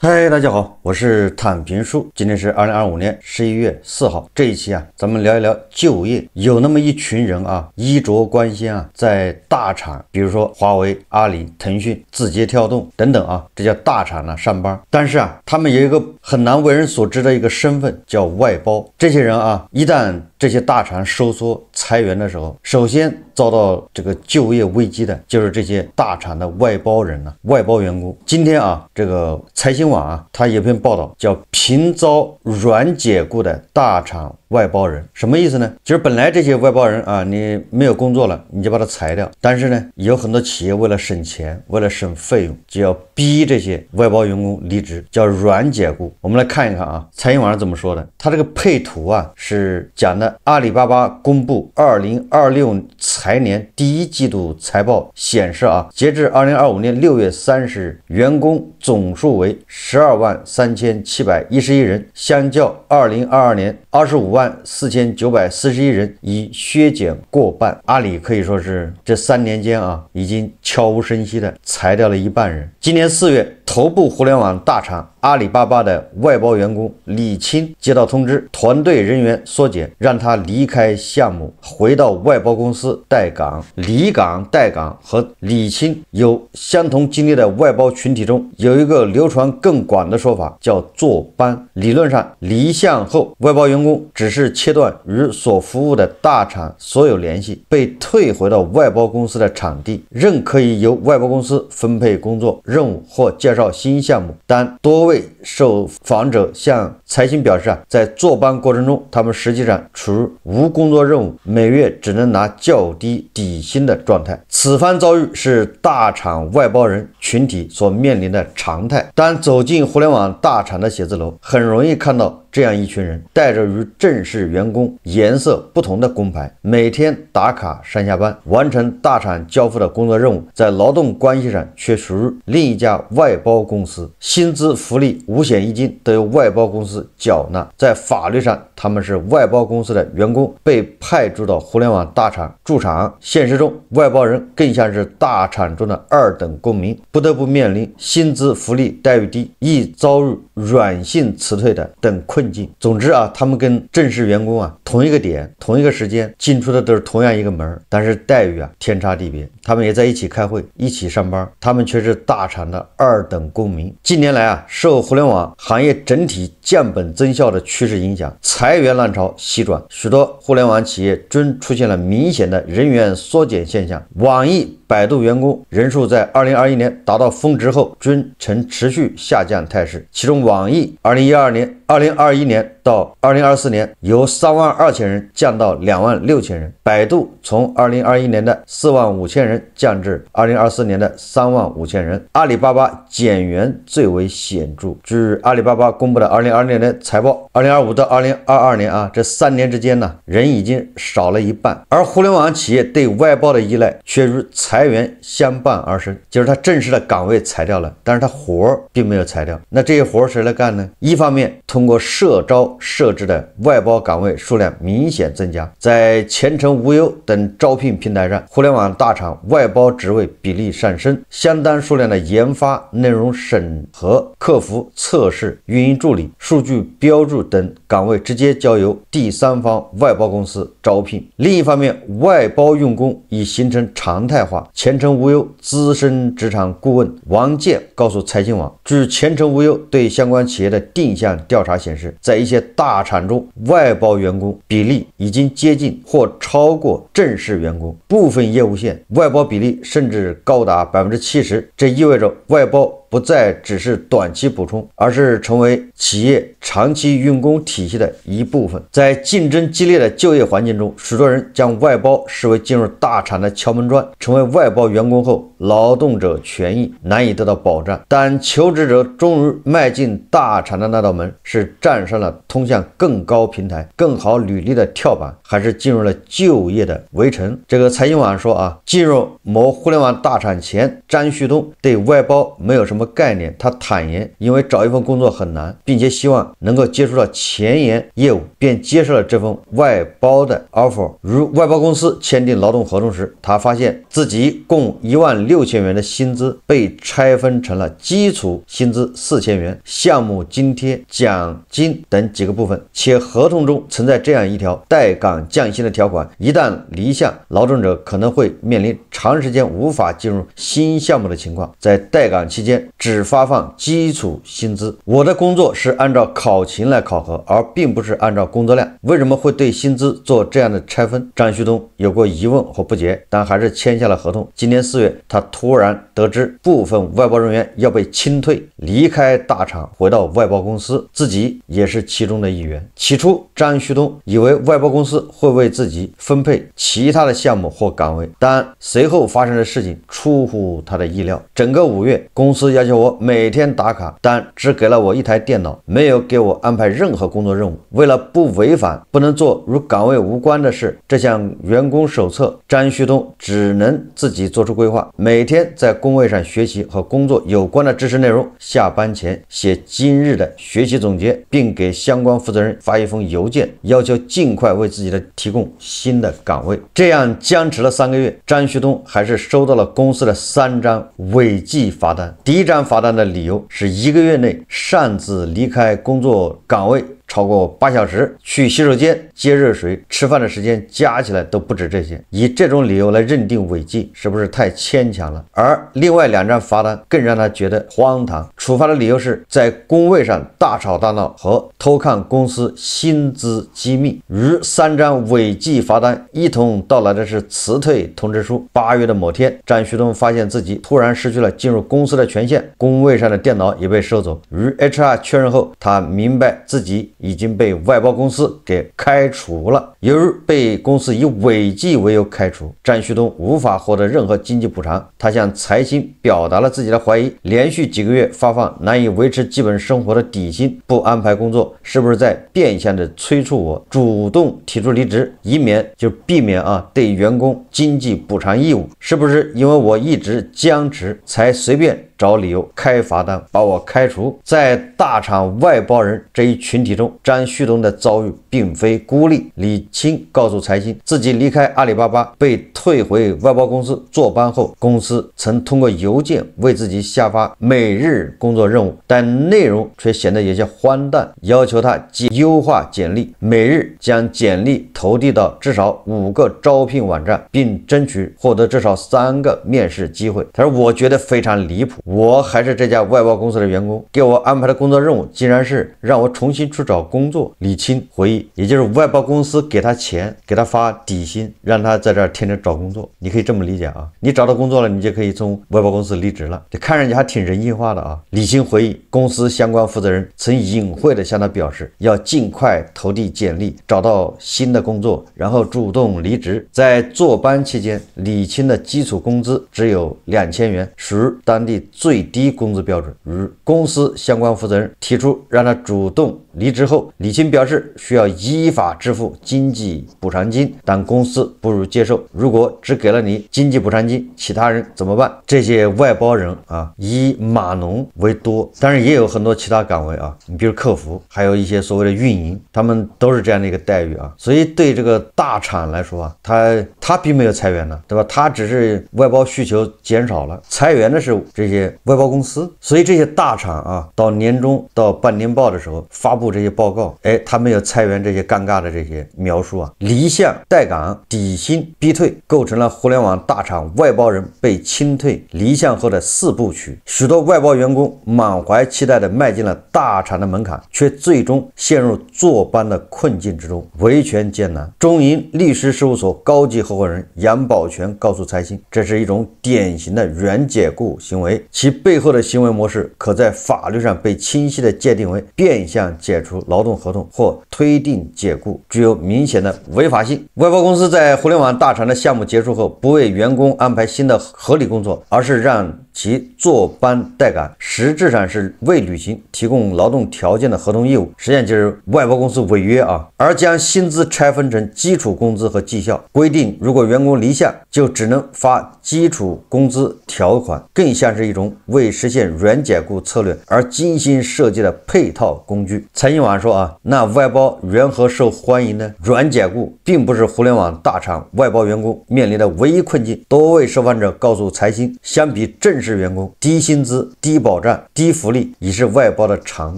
嗨，大家好，我是坦平叔。今天是2025年11月4号。这一期咱们聊一聊就业。有那么一群人衣着光鲜在大厂，比如说华为、阿里、腾讯、字节跳动等等这叫大厂上班。但是他们有一个很难为人所知的一个身份，叫外包。这些人一旦这些大厂收缩裁员的时候，首先遭到这个就业危机的就是这些大厂的外包人外包员工。今天这个财新网他有篇报道叫频遭软解雇的大厂外包人。什么意思呢？就是本来这些外包人你没有工作了，你就把他裁掉，但是呢有很多企业为了省钱，为了省费用，就要逼这些外包员工离职，叫软解雇。我们来看一看财新网上怎么说的。他这个配图是讲的阿里巴巴公布2026财年第一季度财报显示截至2025年6月30日，员工总数为123711人，相较2022年254941人已削减过半。阿里可以说是这3年间已经悄无声息的裁掉了1半人。今年4月，头部互联网大厂阿里巴巴的外包员工李青接到通知，团队人员缩减，让他离开项目，回到外包公司待岗。离岗待岗和李青有相同经历的外包群体中，有一个流传更广的说法，叫坐班。理论上，离项后，外包员工只是切断与所服务的大厂所有联系，被退回到外包公司的场地，仍可以由外包公司分配工作任务或介绍新项目。但多位受访者向财新表示在坐班过程中，他们实际上处于无工作任务，每月只能拿较低底薪的状态。此番遭遇是大厂外包人群体所面临的常态。当走进互联网大厂的写字楼，很容易看到这样一群人，带着与正式员工颜色不同的工牌，每天打卡上下班，完成大厂交付的工作任务，在劳动关系上却属于另一家外包公司，薪资福利五险一金都由外包公司缴纳。在法律上，他们是外包公司的员工，被派驻到互联网大厂驻厂。现实中，外包人更像是大厂中的二等公民，不得不面临薪资福利待遇低，易遭遇软性辞退的等困境。总之他们跟正式员工同一个点同一个时间进出的都是同样一个门，但是待遇天差地别。他们也在一起开会，一起上班，他们却是大厂的二等公民。近年来受互联网行业整体降本增效的趋势影响，裁员浪潮席转，许多互联网企业均出现了明显的人员缩减现象。网易、百度员工人数在2021年达到峰值后均呈持续下降态势，其中网易2021年到2024年由32000人降到26000人，百度从2021年的45000人降至2024年的35000人。阿里巴巴减员最为显著。据阿里巴巴公布的2022年的财报，2025到2022年这3年之间人已经少了1半，而互联网企业对外包的依赖却与裁员相伴而生，就是他正式的岗位裁掉了，但是他活并没有裁掉。那这些活谁来干呢？一方面，通过社招设置的外包岗位数量明显增加，在前程无忧等招聘平台上，互联网大厂外包职位比例上升，相当数量的研发、内容审核、客服、测试、运营助理、数据标注等岗位直接交由第三方外包公司招聘。另一方面，外包用工已形成常态化。前程无忧资深职场顾问王健告诉财新网，据前程无忧对相关企业的定向调查显示，在一些大厂中，外包员工比例已经接近或超过正式员工，部分业务线外包比例甚至高达70%。这意味着外包不再只是短期补充，而是成为企业长期用工体系的一部分。在竞争激烈的就业环境中，许多人将外包视为进入大厂的敲门砖，成为外包员工后，劳动者权益难以得到保障。但求职者终于迈进大厂的那道门，是站上了通向更高平台、更好履历的跳板，还是进入了就业的围城？这个财新网说进入某互联网大厂前，张旭东对外包没有什么么概念。他坦言，因为找一份工作很难，并且希望能够接触到前沿业务，便接受了这份外包的 offer。如外包公司签订劳动合同时，他发现自己共16000元的薪资被拆分成了基础薪资4000元、项目津贴、奖金等几个部分，且合同中存在这样一条待岗降薪的条款，一旦离项，劳动者可能会面临长时间无法进入新项目的情况。在待岗期间只发放基础薪资。我的工作是按照考勤来考核，而并不是按照工作量，为什么会对薪资做这样的拆分？张旭东有过疑问或不解，但还是签下了合同。今年4月，他突然得知部分外包人员要被清退，离开大厂回到外包公司，自己也是其中的一员。起初张旭东以为外包公司会为自己分配其他的项目或岗位，但随后发生的事情出乎他的意料。整个5月，公司要求我每天打卡，但只给了我一台电脑，没有给我安排任何工作任务。为了不违反不能做与岗位无关的事这项员工手册，张旭东只能自己做出规划，每天在工位上学习和工作有关的知识内容，下班前写今日的学习总结，并给相关负责人发一封邮件，要求尽快为自己的提供新的岗位。这样僵持了3个月，张旭东还是收到了公司的3张违纪罚单。第一张罚单的理由是1个月内擅自离开工作岗位超过8小时，去洗手间、接热水、吃饭的时间加起来都不止这些。以这种理由来认定违纪，是不是太牵强了？而另外2张罚单更让他觉得荒唐。处罚的理由是在工位上大吵大闹和偷看公司薪资机密。与3张违纪罚单一同到来的是辞退通知书。8月的某天，张旭东发现自己突然失去了进入公司的权限，工位上的电脑也被收走。与 HR 确认后，他明白自己已经被外包公司给开除了。由于被公司以违纪为由开除，张旭东无法获得任何经济补偿。他向财新表达了自己的怀疑，连续几个月发放难以维持基本生活的底薪，不安排工作，是不是在变相的催促我主动提出离职，以免避免对员工经济补偿义务？是不是因为我一直僵持，才随便找理由开罚单把我开除？在大厂外包人这一群体中，张旭东的遭遇并非孤立。李青告诉财新，自己离开阿里巴巴被退回外包公司坐班后，公司曾通过邮件为自己下发每日工作任务，但内容却显得有些荒诞，要求他优化简历，每日将简历投递到至少5个招聘网站，并争取获得至少3个面试机会。他说，我觉得非常离谱，我还是这家外包公司的员工，给我安排的工作任务竟然是让我重新去找工作。李青回忆，也就是外包公司给他钱，给他发底薪，让他在这儿天天找工作。你可以这么理解啊，你找到工作了，你就可以从外包公司离职了。这看上去还挺人性化的啊。李青回忆，公司相关负责人曾隐晦地向他表示，要尽快投递简历，找到新的工作，然后主动离职。在坐班期间，李青的基础工资只有2000元，属于当地最低工资标准。与公司相关负责人提出让他主动离职后，李青表示需要依法支付经济补偿金，但公司不予接受。如果只给了你经济补偿金，其他人怎么办？这些外包人以码农为多，当然也有很多其他岗位你比如客服，还有一些所谓的运营，他们都是这样的一个待遇所以对这个大厂来说他并没有裁员呢，对吧？他只是外包需求减少了，裁员的是这些外包公司。所以这些大厂到年终到半年报的时候发布这些报告，他没有裁员这些尴尬的这些描述离项、待岗、底薪逼退，构成了互联网大厂外包人被清退、离项后的4部曲。许多外包员工满怀期待地迈进了大厂的门槛，却最终陷入坐班的困境之中，维权艰难。中银律师事务所高级合伙人杨宝全告诉财新，这是一种典型的原解雇行为，其背后的行为模式可在法律上被清晰地界定为变相解除劳动合同或推定解雇，具有明显的违法性。外包公司在互联网大厂的项目结束后，不为员工安排新的合理工作，而是让其坐班待岗，实质上是未履行提供劳动条件的合同义务，实际上就是外包公司违约啊。而将薪资拆分成基础工资和绩效，规定如果员工离项，就只能发基础工资条款，更像是一种为实现软解雇策略而精心设计的配套工具。财经网说啊，那外包缘何受欢迎呢？软解雇并不是互联网大厂外包员工面临的唯一困境。多位受访者告诉财新，相比正式员工，低薪资、低保障、低福利已是外包的常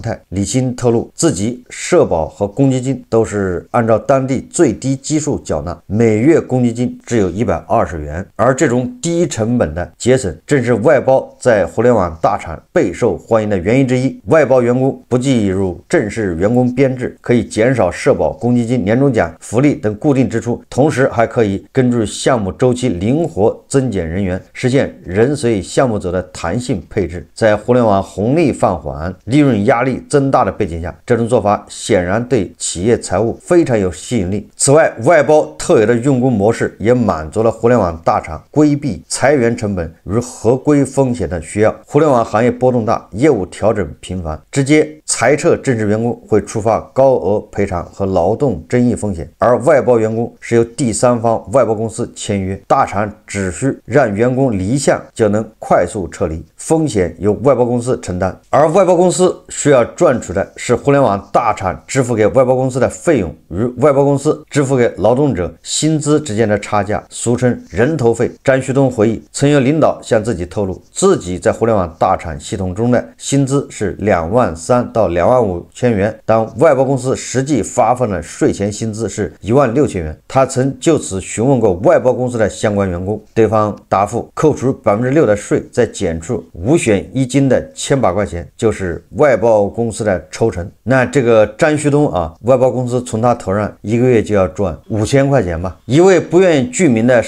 态。李欣透露，自己社保和公积金都是按照当地最低基数缴纳，每月公积金只有120元。而这种低成本的节省，正是外包在互联网大厂备受欢迎的原因之一。外包员工不计入正式员工编制，可以减少社保、公积金、年终奖、福利等固定支出，同时还可以根据项目周期灵活增减人员，实现人随项目走的弹性配置。在互联网红利放缓、利润压力增大的背景下，这种做法显然对企业财务非常有吸引力。此外，外包特有的用工模式也满足了互联网大厂规避裁员成本与合规风险的需要。互联网行业波动大，业务调整频繁，直接裁撤正式员工会触发高额赔偿和劳动争议风险，而外包员工是由第三方外包公司签约，大厂只需让员工离项就能快速撤离，风险由外包公司承担。而外包公司需要赚取的是互联网大厂支付给外包公司的费用与外包公司支付给劳动者薪资之间的差价，俗称人头费。张旭东回忆，曾有领导向自己透露，自己在互联网大厂系统中的薪资是23000到25000元，但外包公司实际发放的税前薪资是16000元。他曾就此询问过外包公司的相关员工，对方答复，扣除6%的税，再减除5选1金的千把块钱，就是外包公司的抽成。那这个张旭东啊，外包公司从他头上一个月就要赚5000块钱吧。一位不愿具名的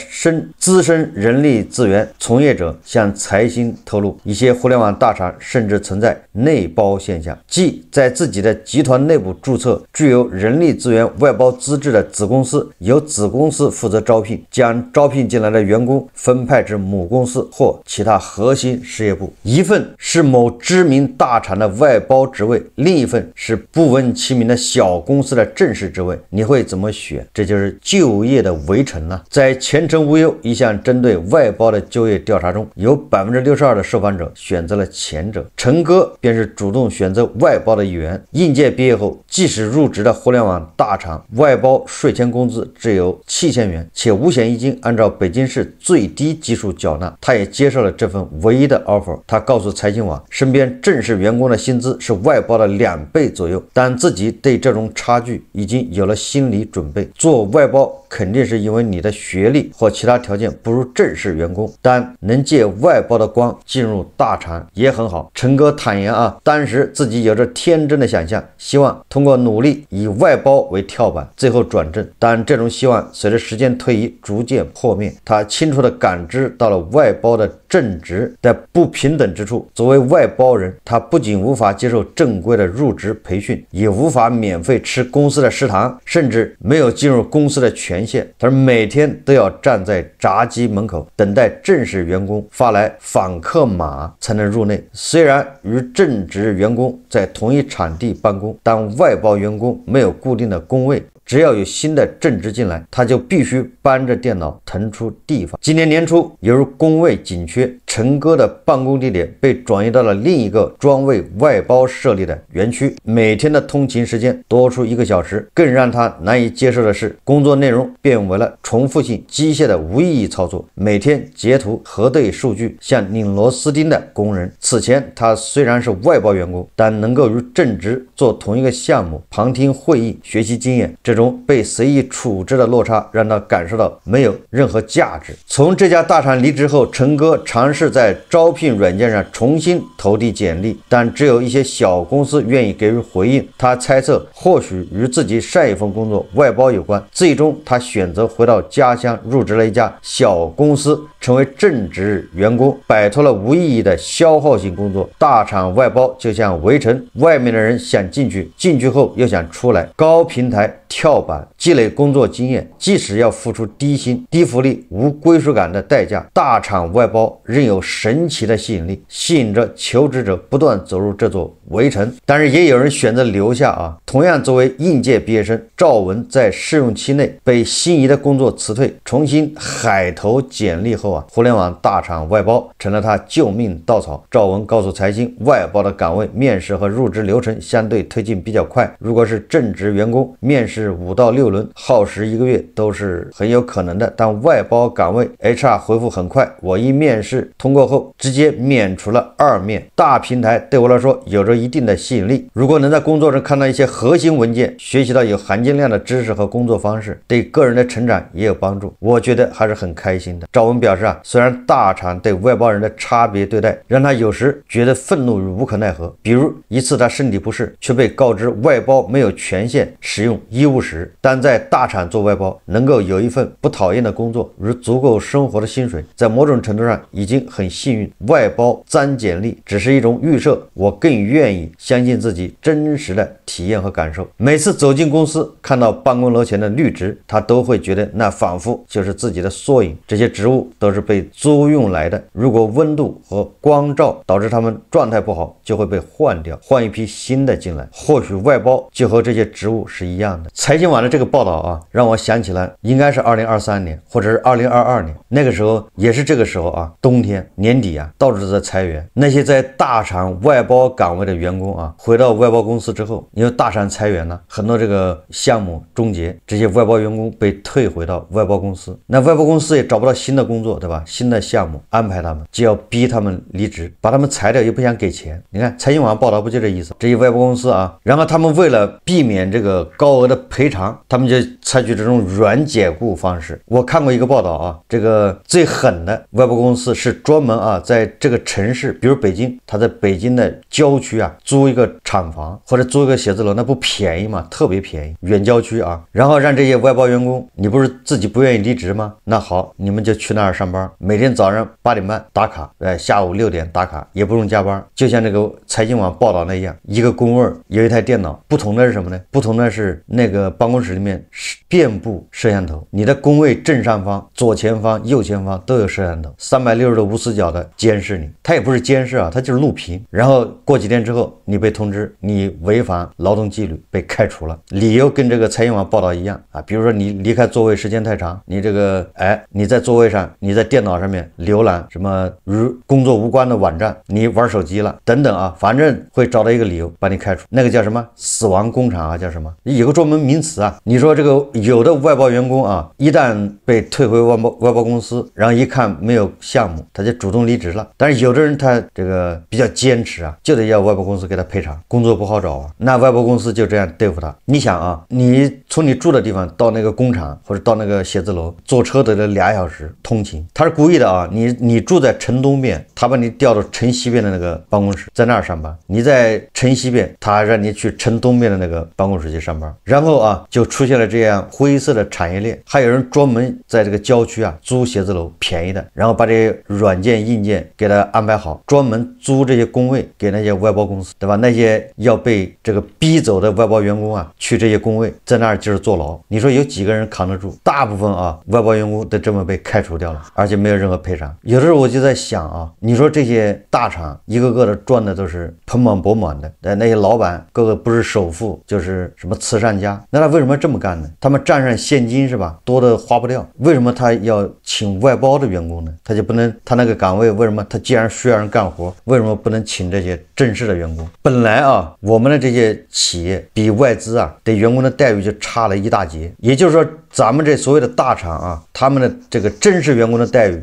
资深人力资源从业者向财新透露，一些互联网大厂甚至存在内包现象，即在自己的集团内部注册具有人力资源外包资质的子公司，由子公司负责招聘，将招聘进来的员工分派至母公司或其他核心事业部。一份是某知名大厂的外包职位，另一份是不闻其名的小公司的正式职位，你会怎么选？这就是就业的围城啊！在前程无忧一项针对外包的就业调查中，有62%的受访者选择了前者。陈哥便是主动选择外包的一员。应届毕业后，即使入职的互联网大厂，外包税前工资只有7000元，且5选1金按照北京市最低基数缴纳，他也接受了这份唯一的 offer。他告诉财经网，身边正式员工的薪资是外包的2倍左右，但自己对这种差距已经有了心理准备。做外包肯定是因为你的学历或其他条件不如正式员工，但能借外包的光进入大厂也很好。陈哥坦言啊，当时自己有着天真的想象，希望通过努力以外包为跳板，最后转正，但这种希望随着时间推移逐渐破灭。他清楚地感知到了外包的正职的不平等之处。作为外包人，他不仅无法接受正规的入职培训，也无法免费吃公司的食堂，甚至没有进入公司的权限。他每天都要站在闸机门口等待正式员工发来访客码才能入内。虽然与正职员工在同一场地办公，但外包员工没有固定的工位，只要有新的正职进来，他就必须搬着电脑腾出地方。今年年初，由于工位紧缺，陈哥的办公地点被转移到了另一个专为外包设立的园区，每天的通勤时间多出1个小时。更让他难以接受的是，工作内容变为了重复性、机械的无意义操作，每天截图核对数据，像拧螺丝钉的工人。此前他虽然是外包员工，但能够与正职做同一个项目，旁听会议，学习经验，这种被随意处置的落差让他感受到没有任何价值。从这家大厂离职后，陈哥尝试在招聘软件上重新投递简历，但只有一些小公司愿意给予回应。他猜测或许与自己上一份工作外包有关，最终他选择回到家乡，入职了一家小公司，成为正职员工，摆脱了无意义的消耗性工作。大厂外包就像围城，外面的人想进去，进去后又想出来，高平台挑跳板，积累工作经验，即使要付出低薪、低福利、无归属感的代价，大厂外包仍有神奇的吸引力，吸引着求职者不断走入这座围城。但是也有人选择留下啊。同样作为应届毕业生，赵文在试用期内被心仪的工作辞退，重新海投简历后啊，互联网大厂外包成了他救命稻草。赵文告诉财经，外包的岗位面试和入职流程相对推进比较快，如果是正职员工，面试5到6轮，耗时1个月都是很有可能的。但外包岗位 HR 回复很快，我一面试通过后直接免除了2面。大平台对我来说有着一定的吸引力，如果能在工作中看到一些核心文件，学习到有含金量的知识和工作方式，对个人的成长也有帮助，我觉得还是很开心的。赵文表示啊，虽然大厂对外包人的差别对待让他有时觉得愤怒与无可奈何，比如一次他身体不适，却被告知外包没有权限使用医务室，但在大厂做外包能够有一份不讨厌的工作，如足够生活的薪水，在某种程度上已经很幸运。外包沾简历只是一种预设，我更愿意相信自己真实的体验和感受。每次走进公司，看到办公楼前的绿植，他都会觉得那仿佛就是自己的缩影。这些植物都是被租用来的，如果温度和光照导致他们状态不好，就会被换掉，换一批新的进来。或许外包就和这些植物是一样的。财经网的这个报道啊，让我想起来应该是2023年或者是2022年，那个时候也是这个时候啊，冬天年底啊，到处都在裁员。那些在大厂外包岗位的员工啊，回到外包公司之后，因为大厂裁员了，很多这个项目终结，这些外包员工被退回到外包公司，那外包公司也找不到新的工作，对吧？新的项目安排他们，就要逼他们离职，把他们裁掉，又不想给钱。你看财经网报道不就这意思？这些外包公司啊，然后他们为了避免这个高额的赔偿，他们就采取这种软解雇方式。我看过一个报道啊，这个最狠的外包公司是专门啊，在这个城市，比如北京，他在北京的郊区啊，租一个厂房或者租一个写字楼，那不便宜吗？特别便宜，远郊区啊，然后让这些外包员工，你不是自己不愿意离职吗？那好，你们就去那儿上班，每天早上8点半打卡，下午6点打卡，也不用加班，就像这个财经网报道那样，一个工位有一台电脑，不同的是什么呢？不同的是那个办公室里面遍布摄像头，你的工位正上方、左前方、右前方都有摄像头，360度无死角的监视你。它也不是监视啊，它就是录屏。然后过几天之后，你被通知你违反劳动纪律，被开除了，理由跟这个财经网报道一样啊，比如说你离开座位时间太长，你这个你在座位上，你在电脑上面浏览什么与工作无关的网站，你玩手机了等等啊，反正会找到一个理由把你开除。那个叫什么死亡工厂啊，叫什么？有个专门名词啊。你说这个有的外包员工啊，一旦被退回外包公司，然后一看没有项目，他就主动离职了。但是有的人他这个比较坚持啊，就得要外包公司给他赔偿，工作不好找啊，那外包公司就这样对付他。你想啊，你从你住的地方到那个工厂或者到那个写字楼，坐车得了2小时通勤，他是故意的啊。你住在城东边，他把你调到城西边的那个办公室，在那儿上班；你在城西边，他让你去城东边的那个办公室去上班。然后啊，就出现了这样灰色的产业链。还有人专门在这个郊区啊租写字楼，便宜的，然后把这些软件硬件给他安排好，专门租这些工位给那些外包公司，对吧？那些要被这个逼走的外包员工啊，去这些工位，在那儿就是坐牢。你说有几个人扛得住？大部分啊外包员工都这么被开除掉了，而且没有任何赔偿。有的时候我就在想啊，你说这些大厂一个个的赚的都是盆满钵满的，那些老板个个不是首富就是什么慈善家，那他为什么这么干呢？他们账上现金是吧，多的花不掉，为什么他要请外包的员工呢？他就不能，他那个岗位为什么他既然需要人干活，为什么不能请这些正式的员工？本来啊，我们的这些企业比外资啊对员工的待遇就差了一大截，也就是说咱们这所谓的大厂啊，他们的这个正式员工的待遇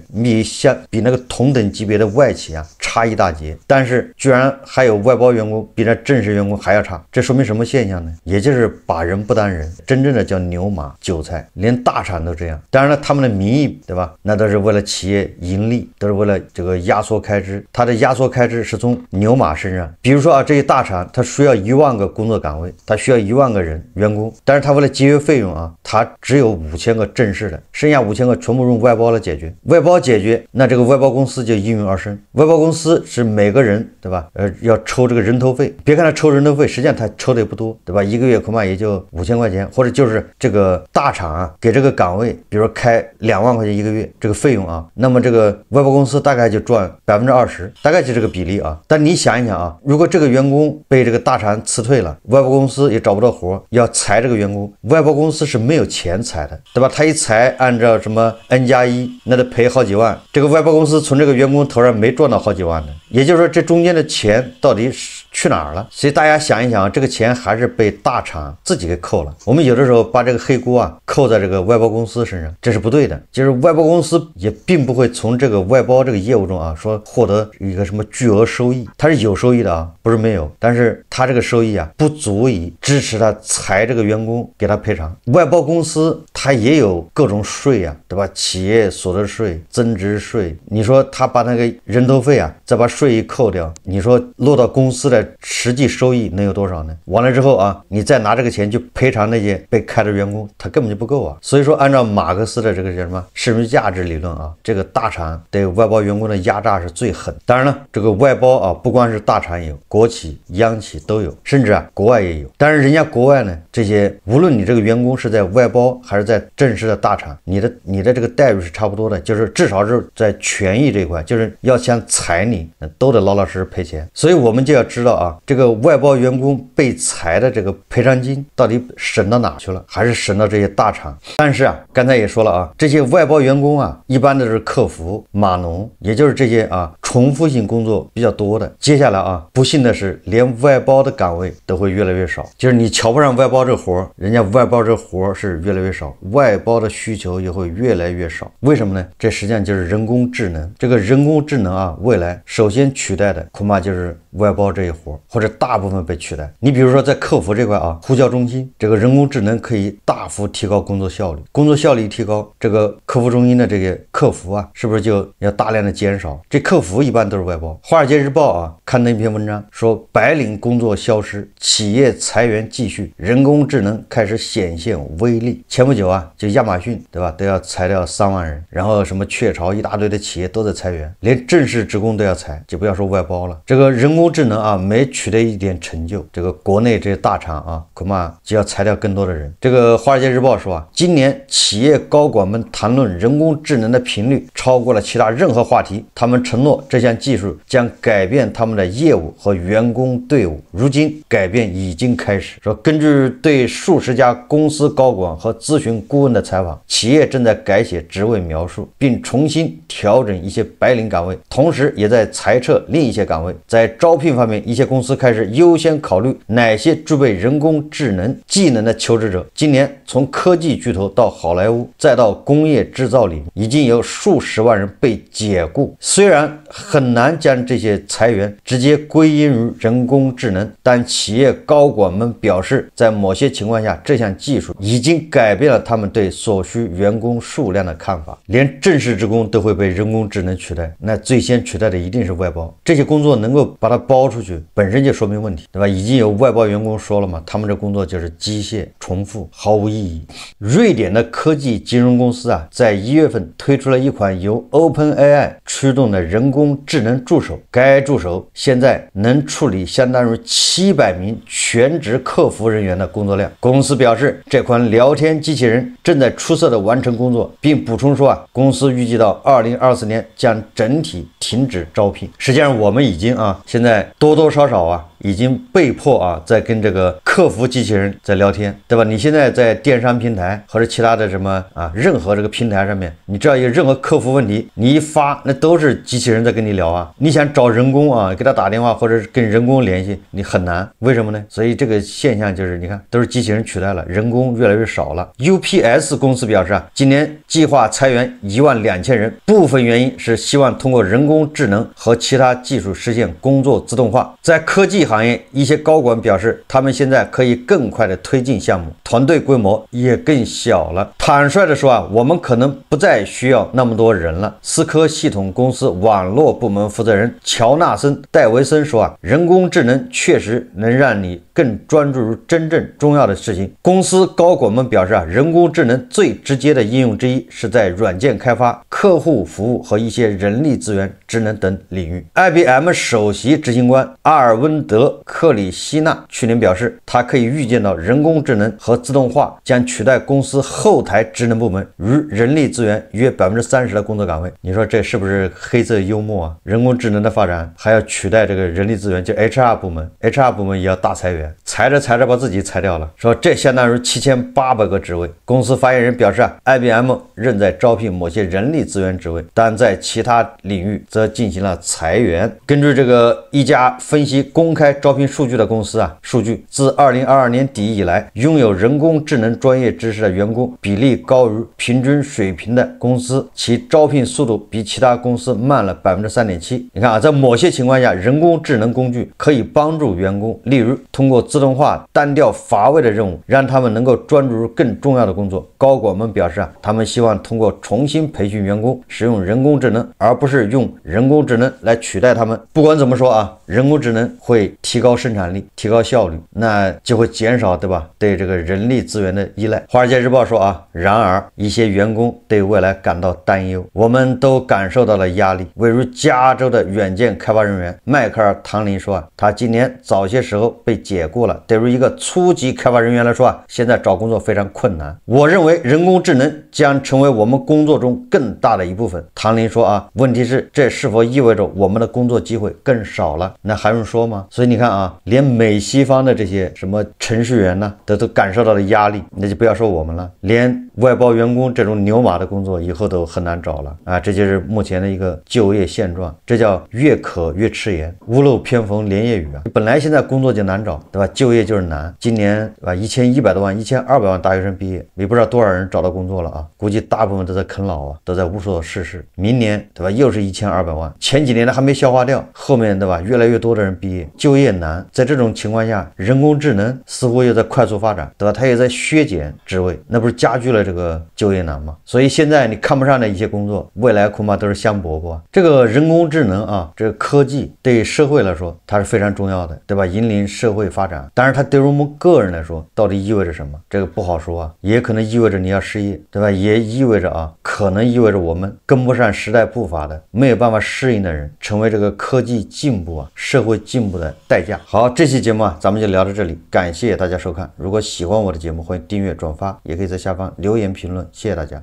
比那个同等级别的外企啊差一大截，但是居然还有外包员工比那正式员工还要差，这说明什么现象呢？也就是把人不当人，真正的叫牛马韭菜，连大厂都这样。当然了，他们的名义对吧，那都是为了企业盈利，都是为了这个压缩开支，他的压缩开支是从牛马身上。比如说啊，这些大厂他需要1万个工作岗位，他需要1万个员工，但是他为了节约费用啊，他只有5000个正式的，剩下5000个全部用外包来解决。外包解决，那这个外包公司就应运而生。外包公司是每个人对吧，要抽这个人头费。别看他抽人头费，实际上他抽的也不多，对吧？一个月恐怕也就5000块钱，或者就是这个大厂啊给这个岗位，比如说开2万块钱一个月这个费用啊，那么这个外包公司大概就赚20%，大概就这个比例啊。但你想一想啊，如果这个员工被这个大厂辞退了，外包公司也找不到活，要裁这个员工，外包公司是没有钱裁的，对吧？他一裁，按照什么 N+1，那得赔好几万，这个外包公司从这个员工头上没赚到好几万呢。也就是说，这中间的钱到底是去哪儿了？所以大家想一想，这个钱还是被大厂自己给扣了。我们有的时候把这个黑锅啊扣在这个外包公司身上，这是不对的。就是外包公司也并不会从这个外包这个业务中啊说获得一个什么巨额收益，它是有收益的啊，不是没有，但是它这个收益啊不足以支持他裁这个员工给他赔偿。外包公司它也有各种税啊，对吧？企业所得税、增值税，你说他把那个人头费啊再把税一扣掉，你说落到公司的实际收益能有多少呢？完了之后啊，你再拿这个钱去赔偿那些被开的员工，他根本就不够啊。所以说，按照马克思的这个叫什么市民价值理论啊，这个大厂对外包员工的压榨是最狠。当然了，这个外包啊，不光是大厂有，国企、央企都有，甚至啊国外也有。但是人家国外呢，这些无论你这个员工是在外包还是在正式的大厂，你的这个待遇是差不多的，就是至少是在权益这一块，就是要想裁你，都得老老实实赔钱。所以我们就要知道啊，这个外包员工被裁的这个赔偿金到底省到哪去了，还是省到这些大厂？但是啊，刚才也说了啊，这些外包员工啊，一般都是客服、码农，也就是这些啊重复性工作比较多的。接下来啊，不幸的是，连外包的岗位都会越来越少，就是你瞧不上外包这活，人家外包这活是越来越少，外包的需求也会越来越少。为什么呢？这实际上就是人工智能。这个人工智能啊，未来首先取代的恐怕就是外包这一活，或者大部分被取代。你比如说在客服这块啊，呼叫中心，这个人工智能可以大幅提高工作效率，工作效率提高，这个客服中心的这个客服啊，是不是就要大量的减少？这客服一般都是外包。华尔街日报啊看那篇文章说，白领工作消失，企业裁员继续，人工智能开始显现威力。前不久啊，就亚马逊对吧，都要裁掉3万人，然后什么雀巢一大堆的企业都在裁员，连正式职工都要裁，就不要说外包了。这个人工智能啊，每取得一点成就，这个国内这些大厂啊，恐怕就要裁掉更多的人。这个华尔街日报说啊，今年企业高管们谈论人工智能的频率超过了其他任何话题，他们承诺这项技术将改变他们的业务和员工队伍。如今改变已经开始。说根据对数十家公司高管和咨询顾问的采访，企业正在改写职位描述，并重新调整一些白领岗位，同时也在裁撤另一些岗位。在招聘方面，一些公司开始优先考虑哪些具备人工智能技能的求职者。今年从科技巨头到好莱坞，再到工业制造领域，已经有数十万人被解雇。虽然很难将这些裁员直接归因于人工智能，但企业高管们表示，在某些情况下，这项技术已经改变了他们对所需员工数量的看法。连正式职工都会被人工智能取代，那最先取代的一定是外包。这些工作能够把它包出去，本身就说明问题，对吧？已经有外包员工说了嘛，他们这工作就是机械重复，毫无意义。瑞典的科技金融公司啊，在1月份推出了一款由 OpenAI 驱动的人工智能助手，该助手现在能处理相当于700名全职客服人员的工作量。公司表示，这款聊天机器人正在出色地完成工作，并补充说啊，公司预计到2024年将整体停止招聘。实际上我们已经现在多多少少已经被迫在跟这个客服机器人在聊天，对吧？你现在在电商平台或者其他的什么任何这个平台上面，你只要有任何客服问题，你一发那都是机器人在跟你聊你想找人工给他打电话或者是跟人工联系，你很难。为什么呢？所以这个现象就是你看都是机器人取代了，人工越来越少了。UPS 公司表示今年计划裁员12000人，部分原因是希望通过人工智能和其他技术实现工作自动化。在科技行业一些高管表示，他们现在可以更快的推进项目，团队规模也更小了。坦率的说啊，我们可能不再需要那么多人了。思科系统公司网络部门负责人乔纳森·戴维森说啊，人工智能确实能让你更专注于真正重要的事情。公司高管们表示啊，人工智能最直接的应用之一是在软件开发、客户服务和一些人力资源、智能等领域。IBM 首席执行官阿尔温德·克里希纳去年表示，他可以预见到人工智能和自动化将取代公司后台职能部门与人力资源约30%的工作岗位。你说这是不是黑色幽默啊？人工智能的发展还要取代这个人力资源，就 HR 部门 ，HR 部门也要大裁员，裁着把自己裁掉了，说这相当于7800个职位。公司发言人表示啊 ，IBM 仍在招聘某些人力资源职位，但在其他领域则进行了裁员。根据这个一家分析公开招聘数据的公司啊，数据自2022年底以来，拥有人工智能专业知识的员工比例高于平均水平的公司，其招聘速度比其他公司慢了3.7%。你看啊，在某些情况下，人工智能工具可以帮助员工，例如通过自动化单调乏味的任务，让他们能够专注于更重要的工作。高管们表示啊，他们希望通过重新培训员工使用人工智能，而不是用人工智能来取代他们。不管怎么说啊，人工智能会提高生产力，提高效率，那就会减少，对吧？对这个人力资源的依赖。华尔街日报说啊，然而一些员工对未来感到担忧，我们都感受到了压力。位于加州的软件开发人员迈克尔·唐林说啊，他今年早些时候被解雇了。对于一个初级开发人员来说啊，现在找工作非常困难。我认为人工智能将成为我们工作中更大的一部分。唐林说啊，问题是这是否意味着我们的工作机会更少了？那还用说吗？所以你看啊，连美西方的这些什么程序员呢，都感受到了压力，那就不要说我们了，连外包员工这种牛马的工作以后都很难找了啊！这就是目前的一个就业现状，这叫越渴越吃盐，屋漏偏逢连夜雨啊！本来现在工作就难找，对吧？就业就是难。今年对吧，1100多万、1200万大学生毕业，也不知道多少人找到工作了啊！估计大部分都在啃老啊，都在无所事事。明年对吧，又是1200万，前几年的还没消化掉，后面对吧，越来越多的人毕业，就业难。在这种情况下，人工智能似乎又在快速发展，对吧？它也在削减职位，那不是加剧了这个就业难吗？所以现在你看不上的一些工作，未来恐怕都是香饽饽啊。这个人工智能啊，这个科技对社会来说它是非常重要的，对吧？引领社会发展。但是它对于我们个人来说，到底意味着什么？这个不好说啊，也可能意味着你要失业，对吧？也意味着啊，可能意味着我们跟不上时代步伐的，没有办法适应的人，成为这个科技进步啊、社会进步的代价。好，这期节目啊，咱们就聊到这里，感谢大家收看。如果喜欢我的节目，欢迎订阅、转发，也可以在下方留言评论，谢谢大家。